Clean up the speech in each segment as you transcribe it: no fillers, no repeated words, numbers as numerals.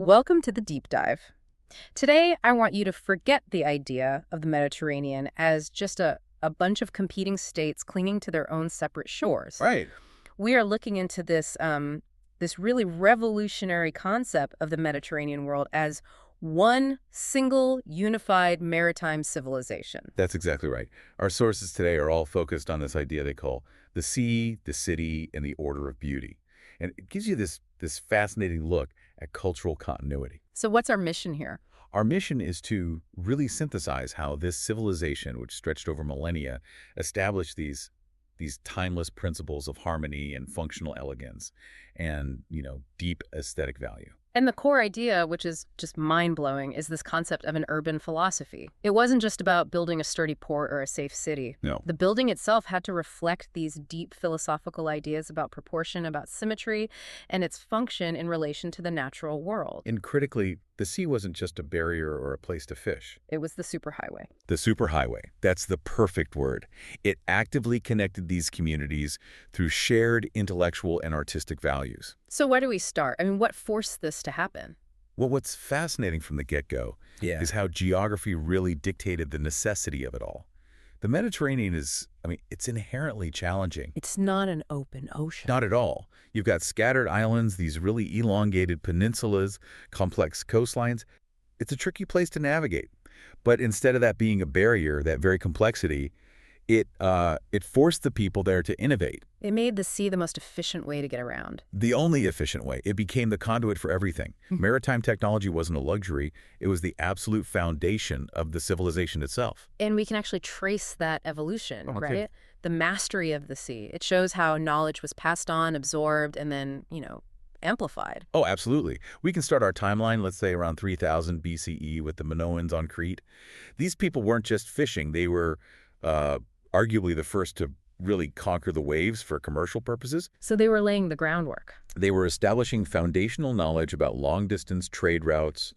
Welcome to the deep dive. Today, I want you to forget the idea of the Mediterranean as just a bunch of competing states clinging to their own separate shores. Right. We are looking into this really revolutionary concept of the Mediterranean world as one single unified maritime civilization. That's exactly right. Our sources today are all focused on this idea they call the sea, the city, and the order of beauty. And it gives you this fascinating look at cultural continuity. So what's our mission here? Our mission is to really synthesize how this civilization, which stretched over millennia, established these timeless principles of harmony and functional elegance and, deep aesthetic value. And the core idea, which is just mind-blowing, is this concept of an urban philosophy. It wasn't just about building a sturdy port or a safe city. No. The building itself had to reflect these deep philosophical ideas about proportion, about symmetry, and its function in relation to the natural world. And critically, the sea wasn't just a barrier or a place to fish. It was the superhighway. The superhighway. That's the perfect word. It actively connected these communities through shared intellectual and artistic values. So where do we start? I mean, what forced this to happen? Well, what's fascinating from the get-go is how geography really dictated the necessity of it all. The Mediterranean it's inherently challenging. It's not an open ocean. Not at all. You've got scattered islands, these really elongated peninsulas, complex coastlines. It's a tricky place to navigate. But instead of that being a barrier, that very complexity, it forced the people there to innovate. It made the sea the most efficient way to get around. The only efficient way. It became the conduit for everything. Maritime technology wasn't a luxury. It was the absolute foundation of the civilization itself. And we can actually trace that evolution, Okay. right? The mastery of the sea. It shows how knowledge was passed on, absorbed, and then, amplified. Oh, absolutely. We can start our timeline, let's say around 3000 BCE with the Minoans on Crete. These people weren't just fishing. They were arguably the first to really conquer the waves for commercial purposes. So they were laying the groundwork. They were establishing foundational knowledge about long-distance trade routes,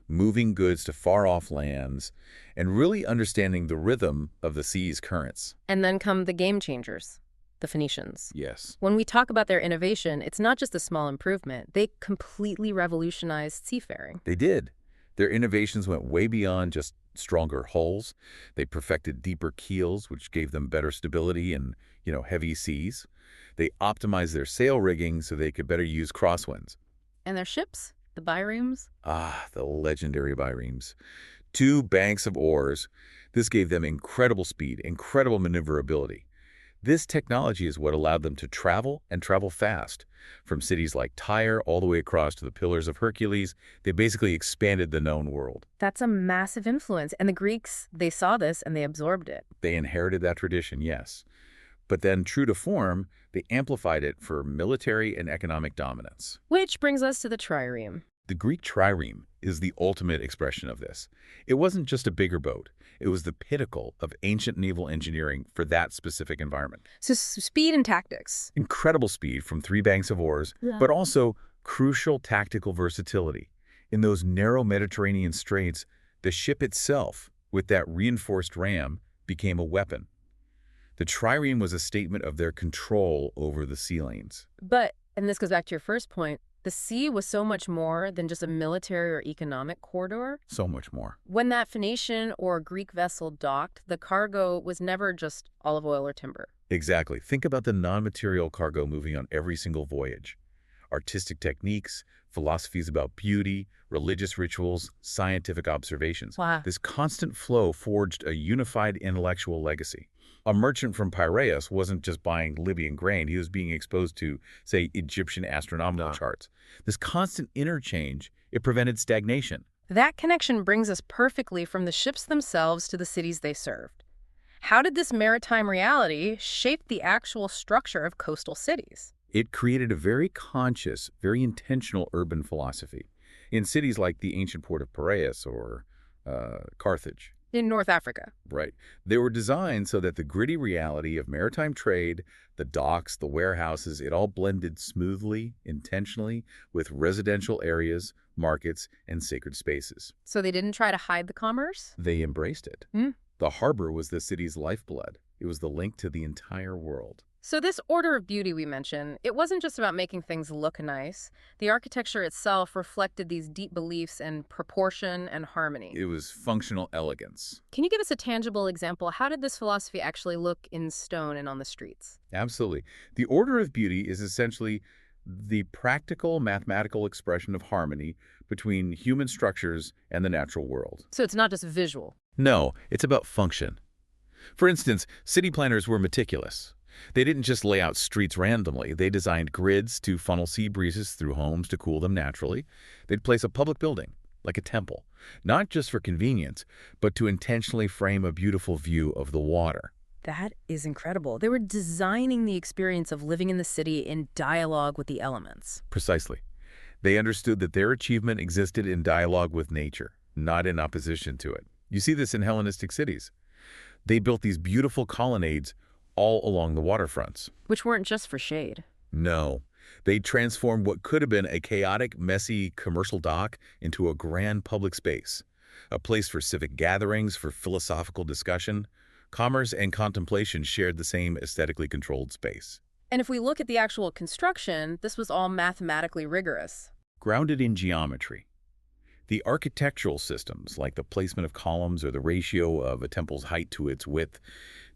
moving goods to far-off lands, and really understanding the rhythm of the sea's currents. And then come the game changers, the Phoenicians. Yes. When we talk about their innovation, it's not just a small improvement. They completely revolutionized seafaring. They did. Their innovations went way beyond just stronger hulls. They perfected deeper keels, which gave them better stability in, heavy seas. They optimized their sail rigging so they could better use crosswinds. And their ships, the biremes? Ah, the legendary biremes. 2 banks of oars. This gave them incredible speed, incredible maneuverability. This technology is what allowed them to travel and travel fast. From cities like Tyre all the way across to the Pillars of Hercules, they basically expanded the known world. That's a massive influence. And the Greeks, they saw this and they absorbed it. They inherited that tradition, yes. But then, true to form, they amplified it for military and economic dominance. Which brings us to the trireme. The Greek trireme is the ultimate expression of this. It wasn't just a bigger boat. It was the pinnacle of ancient naval engineering for that specific environment. So speed and tactics. Incredible speed from 3 banks of oars, but also crucial tactical versatility. In those narrow Mediterranean straits, the ship itself, with that reinforced ram, became a weapon. The trireme was a statement of their control over the sea lanes. But, and this goes back to your first point, the sea was so much more than just a military or economic corridor. So much more. When that Phoenician or Greek vessel docked, the cargo was never just olive oil or timber. Exactly. Think about the non-material cargo moving on every single voyage. Artistic techniques, philosophies about beauty, religious rituals, scientific observations. Wow. This constant flow forged a unified intellectual legacy. A merchant from Piraeus wasn't just buying Libyan grain. He was being exposed to, say, Egyptian astronomical charts. This constant interchange, it prevented stagnation. That connection brings us perfectly from the ships themselves to the cities they served. How did this maritime reality shape the actual structure of coastal cities? It created a very conscious, very intentional urban philosophy in cities like the ancient port of Piraeus or Carthage. In North Africa. Right. They were designed so that the gritty reality of maritime trade, the docks, the warehouses, it all blended smoothly, intentionally, with residential areas, markets, and sacred spaces. So they didn't try to hide the commerce? They embraced it. The harbor was the city's lifeblood. It was the link to the entire world. So this order of beauty we mentioned, it wasn't just about making things look nice. The architecture itself reflected these deep beliefs in proportion and harmony. It was functional elegance. Can you give us a tangible example? How did this philosophy actually look in stone and on the streets? Absolutely. The order of beauty is essentially the practical mathematical expression of harmony between human structures and the natural world. So it's not just visual. No, it's about function. For instance, city planners were meticulous. They didn't just lay out streets randomly. They designed grids to funnel sea breezes through homes to cool them naturally. They'd place a public building, like a temple, not just for convenience, but to intentionally frame a beautiful view of the water. That is incredible. They were designing the experience of living in the city in dialogue with the elements. Precisely. They understood that their achievement existed in dialogue with nature, not in opposition to it. You see this in Hellenistic cities. They built these beautiful colonnades all along the waterfronts. Which weren't just for shade. No. They transformed what could have been a chaotic, messy commercial dock into a grand public space, a place for civic gatherings, for philosophical discussion. Commerce and contemplation shared the same aesthetically controlled space. And if we look at the actual construction, this was all mathematically rigorous. Grounded in geometry. The architectural systems, like the placement of columns or the ratio of a temple's height to its width,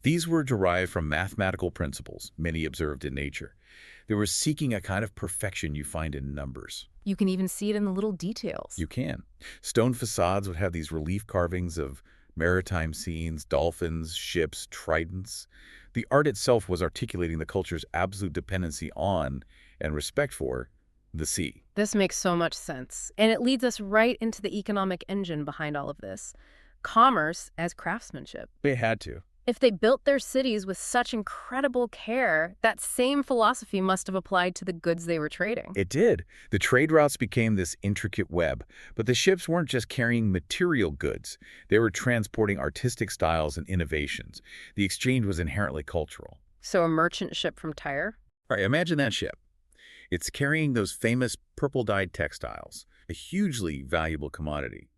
these were derived from mathematical principles, many observed in nature. They were seeking a kind of perfection you find in numbers. You can even see it in the little details. You can. Stone facades would have these relief carvings of maritime scenes, dolphins, ships, tridents. The art itself was articulating the culture's absolute dependency on and respect for the sea. This makes so much sense. And it leads us right into the economic engine behind all of this. Commerce as craftsmanship. They had to. If they built their cities with such incredible care, that same philosophy must have applied to the goods they were trading. It did. The trade routes became this intricate web, but the ships weren't just carrying material goods. They were transporting artistic styles and innovations. The exchange was inherently cultural. So a merchant ship from Tyre? All right, imagine that ship. It's carrying those famous purple-dyed textiles, a hugely valuable commodity.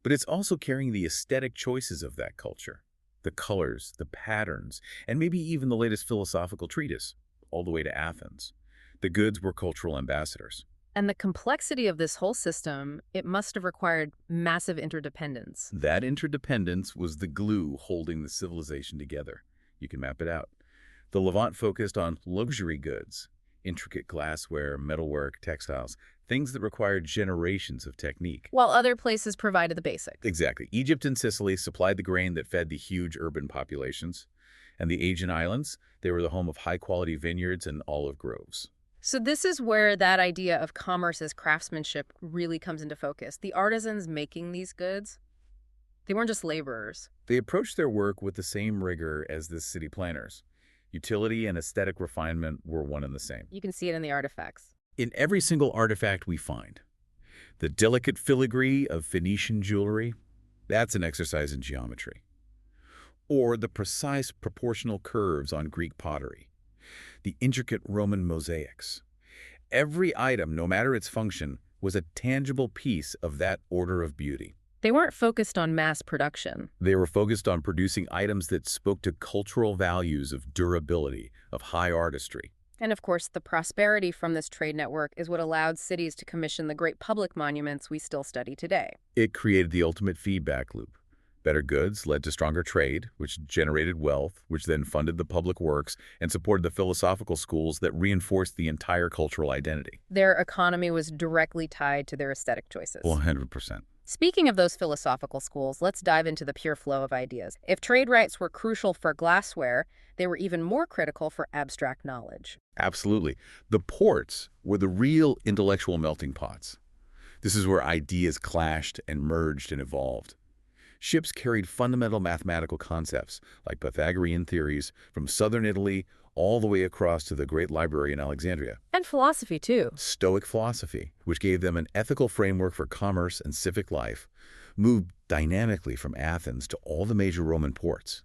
But it's also carrying the aesthetic choices of that culture. The colors, the patterns, and maybe even the latest philosophical treatise, all the way to Athens. The goods were cultural ambassadors. And the complexity of this whole system, it must have required massive interdependence. That interdependence was the glue holding the civilization together. You can map it out. The Levant focused on luxury goods, intricate glassware, metalwork, textiles, things that required generations of technique. While other places provided the basics. Exactly. Egypt and Sicily supplied the grain that fed the huge urban populations. And the Aegean Islands, they were the home of high-quality vineyards and olive groves. So this is where that idea of commerce as craftsmanship really comes into focus. The artisans making these goods, they weren't just laborers. They approached their work with the same rigor as the city planners. Utility and aesthetic refinement were one and the same. You can see it in the artifacts. In every single artifact we find. The delicate filigree of Phoenician jewelry, that's an exercise in geometry. Or the precise proportional curves on Greek pottery. The intricate Roman mosaics. Every item, no matter its function, was a tangible piece of that order of beauty. They weren't focused on mass production. They were focused on producing items that spoke to cultural values of durability, of high artistry. And of course, the prosperity from this trade network is what allowed cities to commission the great public monuments we still study today. It created the ultimate feedback loop. Better goods led to stronger trade, which generated wealth, which then funded the public works and supported the philosophical schools that reinforced the entire cultural identity. Their economy was directly tied to their aesthetic choices. 100%. Speaking of those philosophical schools, let's dive into the pure flow of ideas. If trade rights were crucial for glassware, they were even more critical for abstract knowledge. Absolutely. The ports were the real intellectual melting pots. This is where ideas clashed and merged and evolved. Ships carried fundamental mathematical concepts, like Pythagorean theories, from southern Italy all the way across to the Great Library in Alexandria. And philosophy, too. Stoic philosophy, which gave them an ethical framework for commerce and civic life, moved dynamically from Athens to all the major Roman ports.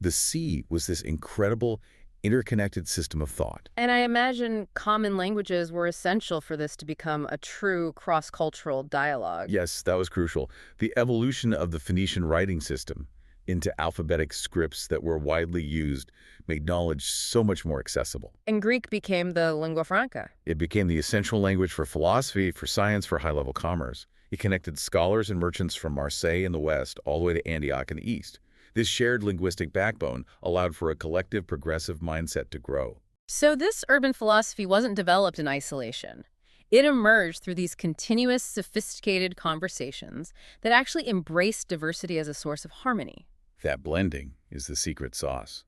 The sea was this incredible, interconnected system of thought. And I imagine common languages were essential for this to become a true cross-cultural dialogue. Yes, that was crucial. The evolution of the Phoenician writing system, into alphabetic scripts that were widely used made knowledge so much more accessible. And Greek became the lingua franca. It became the essential language for philosophy, for science, for high-level commerce. It connected scholars and merchants from Marseille in the west all the way to Antioch in the east. This shared linguistic backbone allowed for a collective progressive mindset to grow. So this urban philosophy wasn't developed in isolation. It emerged through these continuous, sophisticated conversations that actually embraced diversity as a source of harmony. That blending is the secret sauce.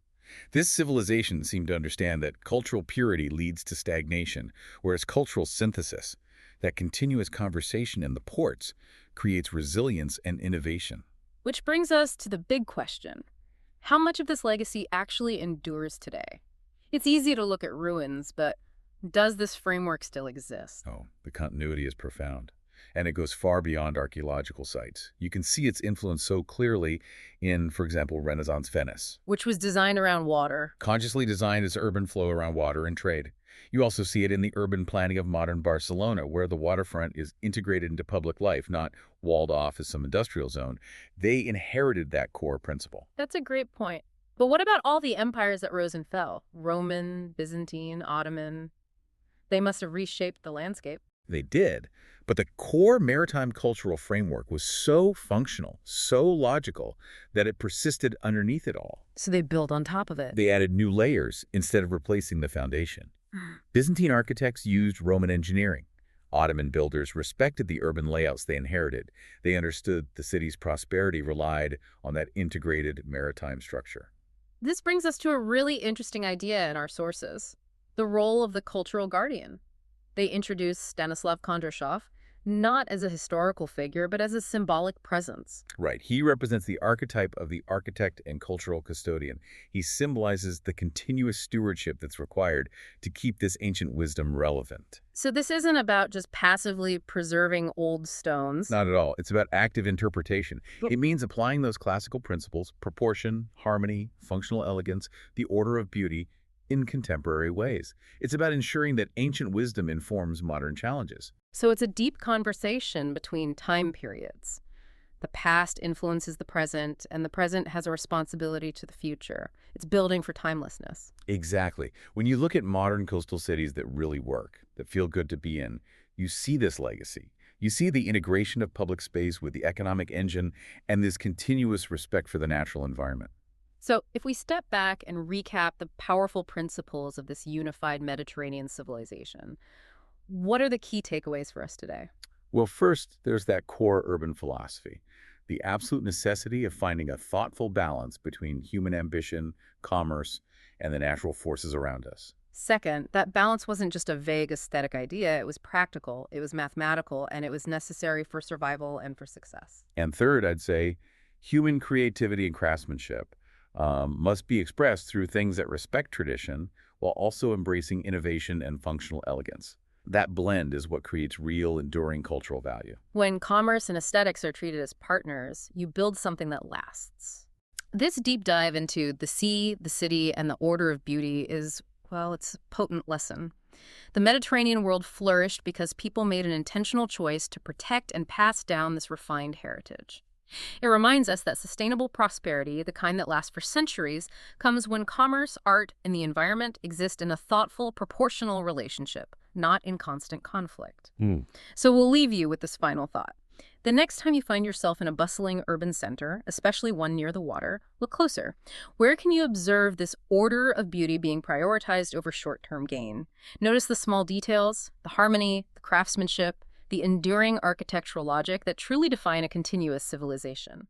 This civilization seemed to understand that cultural purity leads to stagnation, whereas cultural synthesis, that continuous conversation in the ports, creates resilience and innovation. Which brings us to the big question. How much of this legacy actually endures today? It's easy to look at ruins, but does this framework still exist? Oh, the continuity is profound, and it goes far beyond archaeological sites. You can see its influence so clearly in, for example, Renaissance Venice. Which was designed around water. Consciously designed as urban flow around water and trade. You also see it in the urban planning of modern Barcelona, where the waterfront is integrated into public life, not walled off as some industrial zone. They inherited that core principle. That's a great point. But what about all the empires that rose and fell? Roman, Byzantine, Ottoman. They must have reshaped the landscape. They did, but the core maritime cultural framework was so functional, so logical, that it persisted underneath it all. So they built on top of it. They added new layers instead of replacing the foundation. Byzantine architects used Roman engineering. Ottoman builders respected the urban layouts they inherited. They understood the city's prosperity relied on that integrated maritime structure. This brings us to a really interesting idea in our sources, the role of the cultural guardian. They introduced Stanislav Kondrashov not as a historical figure, but as a symbolic presence. Right. He represents the archetype of the architect and cultural custodian. He symbolizes the continuous stewardship that's required to keep this ancient wisdom relevant. So this isn't about just passively preserving old stones. Not at all. It's about active interpretation. It means applying those classical principles, proportion, harmony, functional elegance, the order of beauty, in contemporary ways. It's about ensuring that ancient wisdom informs modern challenges. So it's a deep conversation between time periods. The past influences the present, and the present has a responsibility to the future. It's building for timelessness. Exactly. When you look at modern coastal cities that really work, that feel good to be in, you see this legacy. You see the integration of public space with the economic engine and this continuous respect for the natural environment. So if we step back and recap the powerful principles of this unified Mediterranean civilization, what are the key takeaways for us today? Well, first, there's that core urban philosophy, the absolute necessity of finding a thoughtful balance between human ambition, commerce, and the natural forces around us. Second, that balance wasn't just a vague aesthetic idea. It was practical, it was mathematical, and it was necessary for survival and for success. And third, I'd say human creativity and craftsmanship must be expressed through things that respect tradition while also embracing innovation and functional elegance. That blend is what creates real, enduring cultural value. When commerce and aesthetics are treated as partners, you build something that lasts. This deep dive into the sea, the city, and the order of beauty is, well, it's a potent lesson. The Mediterranean world flourished because people made an intentional choice to protect and pass down this refined heritage. It reminds us that sustainable prosperity, the kind that lasts for centuries, comes when commerce, art, and the environment exist in a thoughtful, proportional relationship, not in constant conflict. So we'll leave you with this final thought. The next time you find yourself in a bustling urban center, especially one near the water, look closer. Where can you observe this order of beauty being prioritized over short-term gain? Notice the small details, the harmony, the craftsmanship, the enduring architectural logic that truly define a continuous civilization.